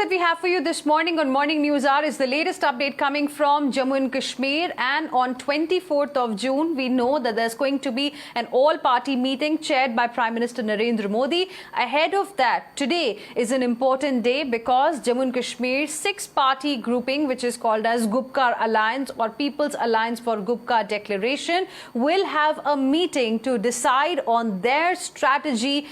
that we have for you this morning on Morning News Hour is the latest update coming from Jammu and Kashmir. And on 24th of June, we know that there's going to be an all-party meeting chaired by Prime Minister Narendra Modi. Ahead of that, today is an important day because Jammu and Kashmir's six-party grouping, which is called as Gupkar Alliance or People's Alliance for Gupkar Declaration, will have a meeting to decide on their strategy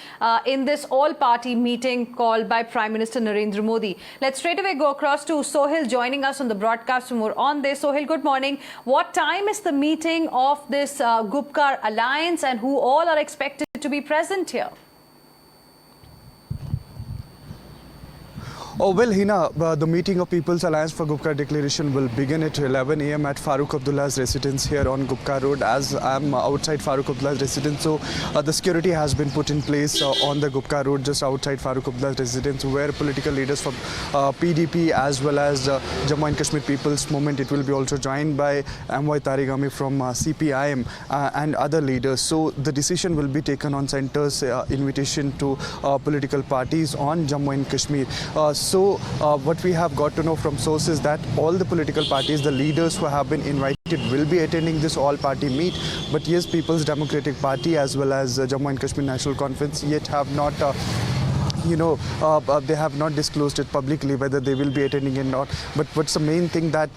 in this all-party meeting called by Prime Minister Narendra Modi. Let's straight away go across to Sohail joining us on the broadcast for more on this. Sohail, good morning. What time is the meeting of this Gupkar Alliance and who all are expected to be present here? Oh, well, Hina, the meeting of People's Alliance for Gupkar Declaration will begin at 11 a.m. at Farooq Abdullah's residence here on Gupkar Road. As I'm outside Farooq Abdullah's residence, so the security has been put in place on the Gupkar Road just outside Farooq Abdullah's residence, where political leaders from PDP as well as Jammu and Kashmir People's Movement, it will be also joined by MY Tarigami from CPIM and other leaders. So the decision will be taken on centre's invitation to political parties on Jammu and Kashmir. So what we have got to know from sources that all the political parties, the leaders who have been invited will be attending this all-party meet. But yes, People's Democratic Party as well as Jammu and Kashmir National Conference yet have not they have not disclosed it publicly whether they will be attending or not. But what's the main thing that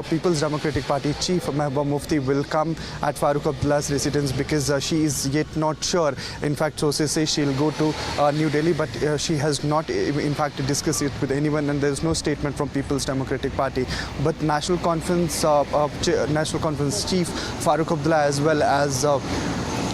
People's Democratic Party Chief Mehbooba Mufti will come at Farooq Abdullah's residence because she is yet not sure. In fact, sources say she'll go to New Delhi, but she has not in fact discussed it with anyone, and there's no statement from People's Democratic Party. But National Conference Chief Farooq Abdullah as well as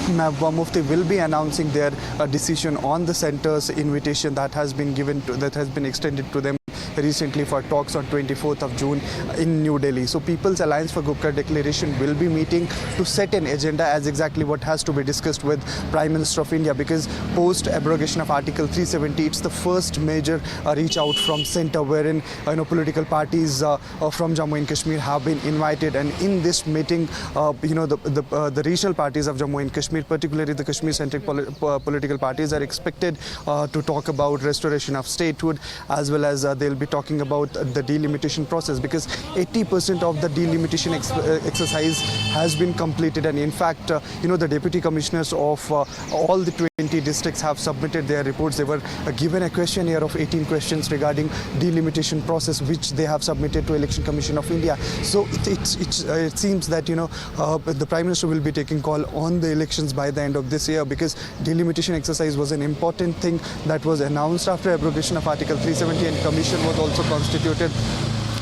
Mehbooba Mufti will be announcing their decision on the centre's invitation that has been extended to them recently for talks on 24th of June in New Delhi. So People's Alliance for Gupkar Declaration will be meeting to set an agenda as exactly what has to be discussed with Prime Minister of India, because post abrogation of Article 370, it's the first major reach out from centre wherein political parties from Jammu and Kashmir have been invited, and in this meeting the regional parties of Jammu and Kashmir, particularly the Kashmir-centric political parties, are expected to talk about restoration of statehood as well as they'll be talking about the delimitation process, because 80% of the delimitation exercise has been completed, and in fact the deputy commissioners of all the 20 districts have submitted their reports. They were given a questionnaire of 18 questions regarding delimitation process, which they have submitted to Election Commission of India. So it seems that the Prime Minister will be taking call on the elections by the end of this year, because delimitation exercise was an important thing that was announced after abrogation of Article 370, and Commission was also constituted,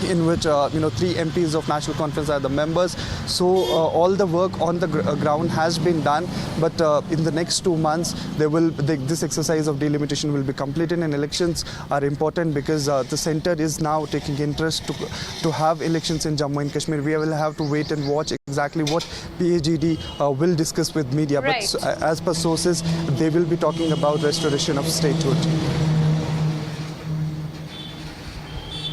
in which 3 MPs of National Conference are the members. So all the work on the ground has been done, but in the next 2 months this exercise of delimitation will be completed, and elections are important because the centre is now taking interest to have elections in Jammu and Kashmir. We will have to wait and watch exactly what PAGD will discuss with media. Right. But as per sources, they will be talking about restoration of statehood.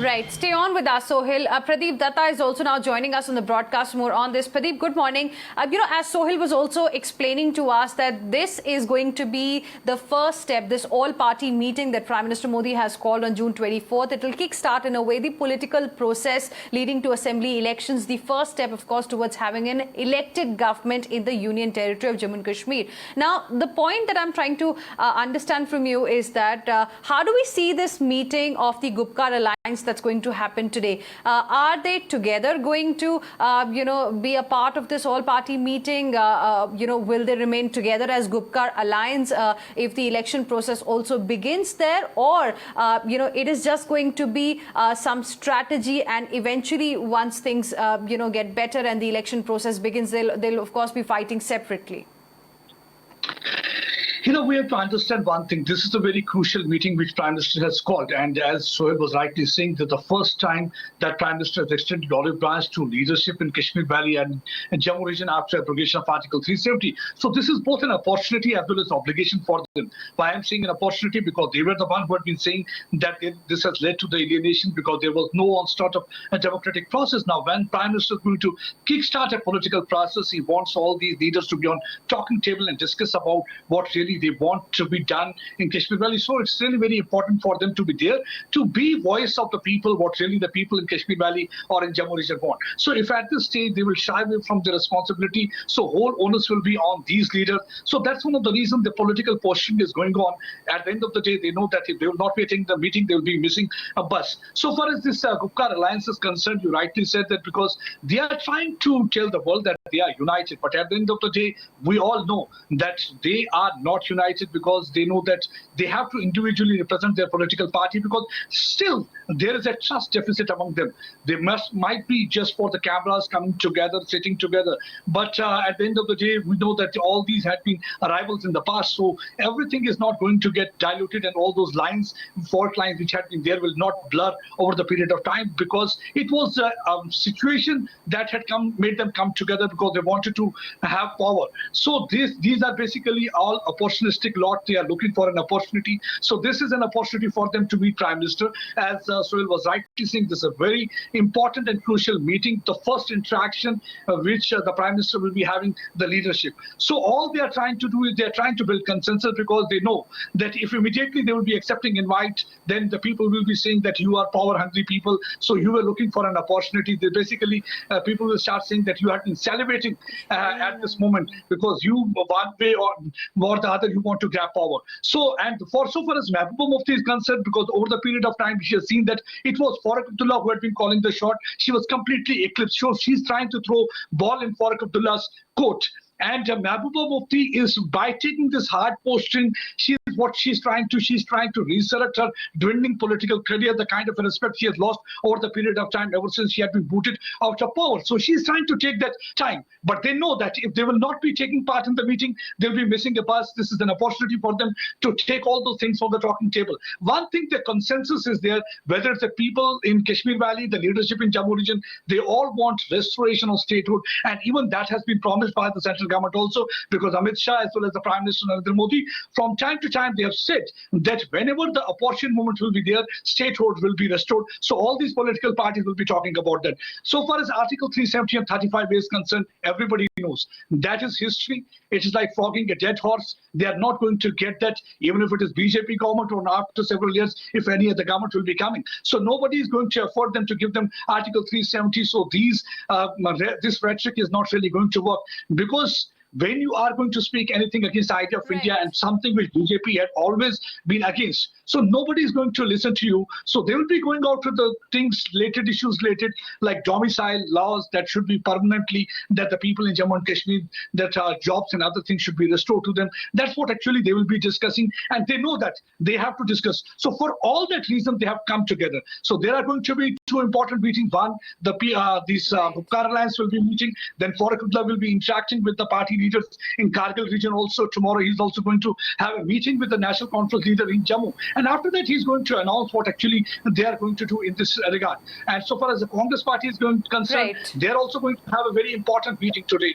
Right. Stay on with us, Sohail. Pradeep Datta is also now joining us on the broadcast. More on this. Pradeep, good morning. As Sohail was also explaining to us that this is going to be the first step, this all-party meeting that Prime Minister Modi has called on June 24th. It will kickstart in a way the political process leading to assembly elections. The first step, of course, towards having an elected government in the Union Territory of Jammu and Kashmir. Now, the point that I'm trying to understand from you is that how do we see this meeting of the Gupkar Alliance that's going to happen today? Are they together going to, be a part of this all-party meeting? Will they remain together as Gupkar Alliance if the election process also begins there? Or, it is just going to be some strategy, and eventually once things, get better and the election process begins, they'll of course be fighting separately? We have to understand one thing. This is a very crucial meeting which Prime Minister has called. And as Sohail was rightly saying, that the first time that Prime Minister has extended olive branch to leadership in Kashmir Valley and Jammu region after abrogation of Article 370. So this is both an opportunity as well as obligation for them. Why I'm saying an opportunity? Because they were the one who had been saying that this has led to the alienation because there was no onslaught of a democratic process. Now, when Prime Minister is going to kickstart a political process, he wants all these leaders to be on talking table and discuss about what really really they want to be done in Kashmir Valley. So it's really very important for them to be there, to be voice of the people, what really the people in Kashmir Valley or in Jammu region want. So if at this stage they will shy away from their responsibility, so whole onus will be on these leaders. So that's one of the reasons the political posturing is going on. At the end of the day, they know that if they will not be attending the meeting, they will be missing a bus. So far as this Gupkar alliance is concerned, you rightly said that because they are trying to tell the world that they are united. But at the end of the day, we all know that they are not united because they know that they have to individually represent their political party, because still there is a trust deficit among them. They might be just for the cameras coming together, sitting together. But at the end of the day, we know that all these had been rivals in the past. So everything is not going to get diluted, and all those lines, fault lines which had been there will not blur over the period of time, because it was a situation that had made them come together because they wanted to have power. So these are basically all opportunistic lot. They are looking for an opportunity. So this is an opportunity for them to meet Prime Minister. As Sohail was rightly saying, this is a very important and crucial meeting, the first interaction which the Prime Minister will be having the leadership. So all they are trying to do is they are trying to build consensus, because they know that if immediately they will be accepting invite, then the people will be saying that you are power hungry people, so you were looking for an opportunity. They basically people will start saying that you have been salivating at this moment because you one way or the other you want to grab power. So so far as Mehbooba Mufti is concerned, because over the period of time she has seen that it was Farooq Abdullah who had been calling the shot. She was completely eclipsed. So she's trying to throw ball in Farooq Abdullah's court. And Mehbooba Mufti is, by taking this hard posting, she's trying to resurrect her dwindling political career, the kind of respect she has lost over the period of time ever since she had been booted out of power. So she's trying to take that time. But they know that if they will not be taking part in the meeting, they'll be missing a bus. This is an opportunity for them to take all those things from the talking table. One thing, the consensus is there, whether it's the people in Kashmir Valley, the leadership in Jammu region, they all want restoration of statehood. And even that has been promised by the central government also, because Amit Shah as well as the Prime Minister Narendra Modi, from time to time they have said that whenever the opportune moment will be there, statehood will be restored. So all these political parties will be talking about that. So far as Article 370 and 35 is concerned, everybody knows that is history. It is like flogging a dead horse. They are not going to get that, even if it is BJP government or after several years, if any other government will be coming. So nobody is going to afford them to give them Article 370. So this rhetoric is not really going to work, because when you are going to speak anything against the idea of India and something which BJP had always been against, so nobody is going to listen to you. So they will be going out with the things related, issues related like domicile laws that should be permanently, that the people in Jammu and Kashmir, that jobs and other things should be restored to them. That's what actually they will be discussing, and they know that they have to discuss. So for all that reason, they have come together. So there are going to be two important meetings. One, Gupkar Alliance will be meeting. Then Farooq Abdullah will be interacting with the party leaders in Kargil region also. Tomorrow he's also going to have a meeting with the National Conference leader in Jammu. And after that, he's going to announce what actually they are going to do in this regard. And so far as the Congress party is concerned, they're also going to have a very important meeting today,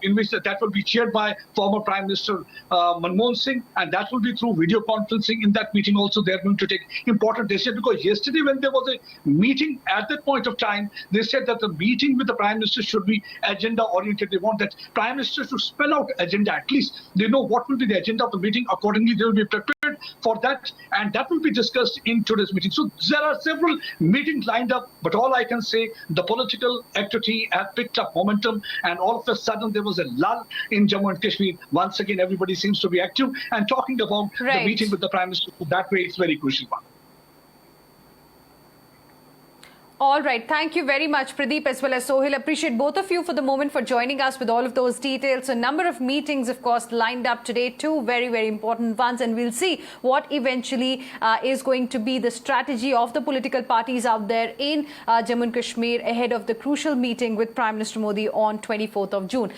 in which that will be chaired by former Prime Minister Manmohan Singh, and that will be through video conferencing. In that meeting also, they're going to take important decisions, because yesterday when there was a meeting, at that point of time, they said that the meeting with the Prime Minister should be agenda oriented. They want that Prime Minister to spell out agenda. At least they know what will be the agenda of the meeting. Accordingly, they will be prepared for that, and that will be discussed in today's meeting. So there are several meetings lined up, but all I can say, the political activity has picked up momentum, and all of a sudden there was a lull in Jammu and Kashmir. Once again, everybody seems to be active and talking about the meeting with the Prime Minister. So that way, it's very crucial one. All right. Thank you very much, Pradeep, as well as Sohail. Appreciate both of you for the moment, for joining us with all of those details. A number of meetings, of course, lined up today. Two very, very important ones. And we'll see what eventually is going to be the strategy of the political parties out there in Jammu and Kashmir ahead of the crucial meeting with Prime Minister Modi on 24th of June.